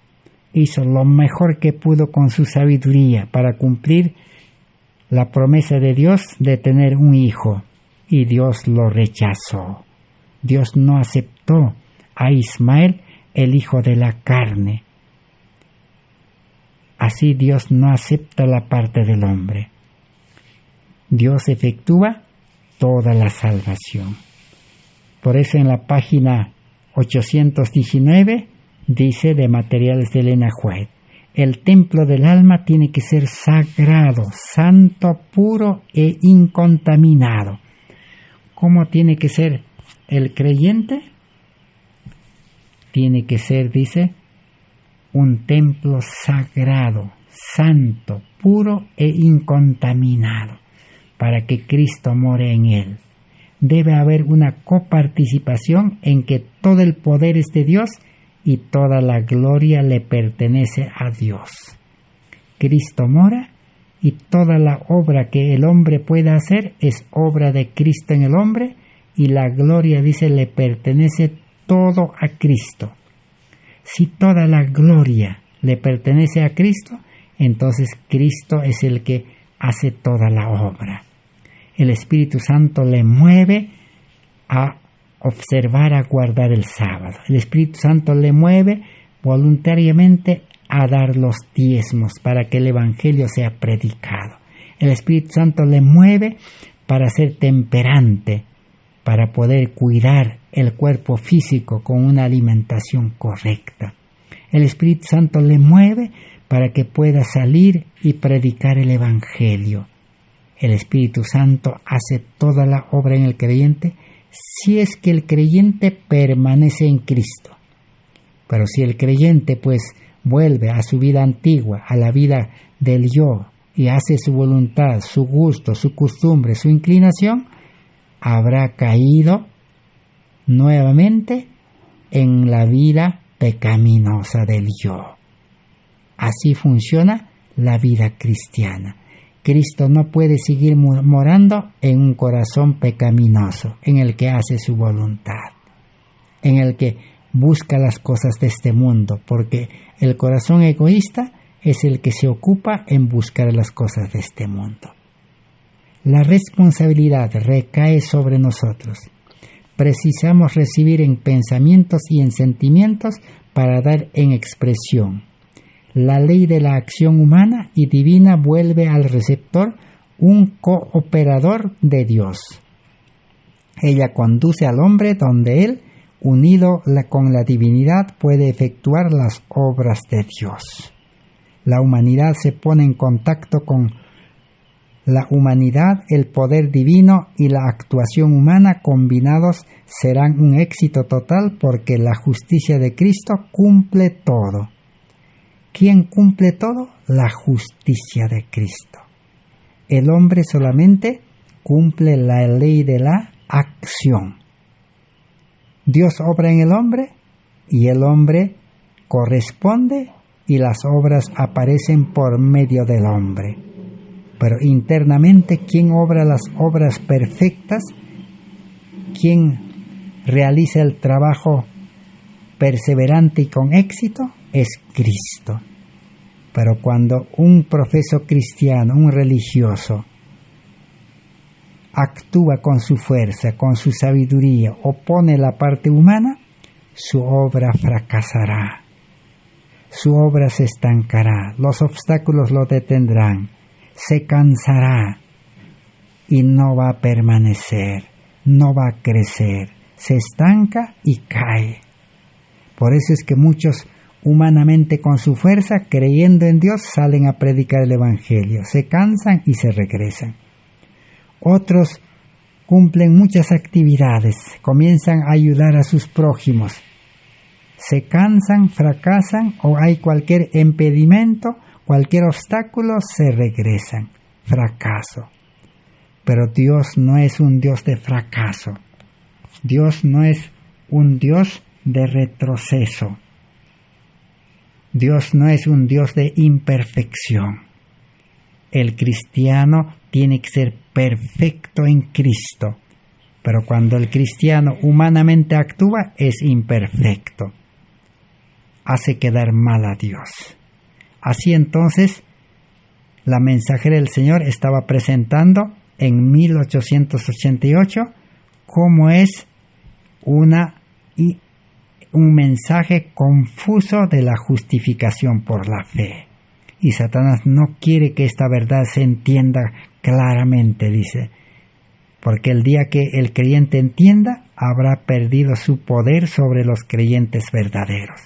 hizo lo mejor que pudo con su sabiduría para cumplir la promesa de Dios de tener un hijo, y Dios lo rechazó. Dios no aceptó a Ismael, el hijo de la carne. Así Dios no acepta la parte del hombre. Dios efectúa toda la salvación. Por eso en la página 819 dice de Materiales de Elena White, el templo del alma tiene que ser sagrado, santo, puro e incontaminado. ¿Cómo tiene que ser el creyente? Tiene que ser, dice, un templo sagrado, santo, puro e incontaminado, para que Cristo more en él. Debe haber una coparticipación en que todo el poder es de Dios y toda la gloria le pertenece a Dios. Cristo mora y toda la obra que el hombre pueda hacer es obra de Cristo en el hombre, y la gloria, dice, le pertenece todo a Cristo. Si toda la gloria le pertenece a Cristo, entonces Cristo es el que hace toda la obra. El Espíritu Santo le mueve a observar, a guardar el sábado. El Espíritu Santo le mueve voluntariamente a dar los diezmos para que el Evangelio sea predicado. El Espíritu Santo le mueve para ser temperante, para poder cuidar el cuerpo físico con una alimentación correcta. El Espíritu Santo le mueve para que pueda salir y predicar el Evangelio. El Espíritu Santo hace toda la obra en el creyente si es que el creyente permanece en Cristo. Pero si el creyente pues vuelve a su vida antigua, a la vida del yo, y hace su voluntad, su gusto, su costumbre, su inclinación, habrá caído nuevamente en la vida pecaminosa del yo. Así funciona la vida cristiana. Cristo no puede seguir morando en un corazón pecaminoso, en el que hace su voluntad, en el que busca las cosas de este mundo, porque el corazón egoísta es el que se ocupa en buscar las cosas de este mundo. La responsabilidad recae sobre nosotros. Precisamos recibir en pensamientos y en sentimientos para dar en expresión. La ley de la acción humana y divina vuelve al receptor un cooperador de Dios. Ella conduce al hombre donde él, unido con la divinidad, puede efectuar las obras de Dios. La humanidad se pone en contacto con la humanidad, el poder divino y la actuación humana combinados serán un éxito total porque la justicia de Cristo cumple todo. ¿Quién cumple todo? La justicia de Cristo. El hombre solamente cumple la ley de la acción. Dios obra en el hombre y el hombre corresponde y las obras aparecen por medio del hombre. Pero internamente, ¿quién obra las obras perfectas? ¿Quién realiza el trabajo perseverante y con éxito? Es Cristo. Pero cuando un profeso cristiano, un religioso, actúa con su fuerza, con su sabiduría, opone la parte humana, su obra fracasará. Su obra se estancará, los obstáculos lo detendrán, se cansará y no va a permanecer, no va a crecer, se estanca y cae. Por eso es que muchos humanamente con su fuerza, creyendo en Dios, salen a predicar el Evangelio, se cansan y se regresan. Otros cumplen muchas actividades, comienzan a ayudar a sus prójimos, se cansan, fracasan o hay cualquier impedimento, cualquier obstáculo, se regresan. Fracaso. Pero Dios no es un Dios de fracaso. Dios no es un Dios de retroceso. Dios no es un Dios de imperfección. El cristiano tiene que ser perfecto en Cristo, pero cuando el cristiano humanamente actúa es imperfecto. Hace quedar mal a Dios. Así entonces, la mensajera del Señor estaba presentando en 1888 cómo es un mensaje confuso de la justificación por la fe. Y Satanás no quiere que esta verdad se entienda claramente, dice, porque el día que el creyente entienda, habrá perdido su poder sobre los creyentes verdaderos.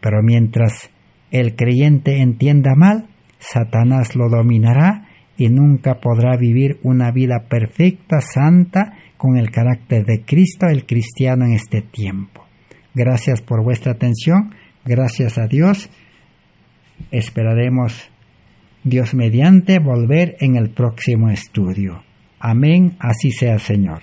Pero mientras el creyente entienda mal, Satanás lo dominará y nunca podrá vivir una vida perfecta, santa, con el carácter de Cristo, el cristiano en este tiempo. Gracias por vuestra atención, gracias a Dios. Esperaremos, Dios mediante, volver en el próximo estudio. Amén, así sea, Señor.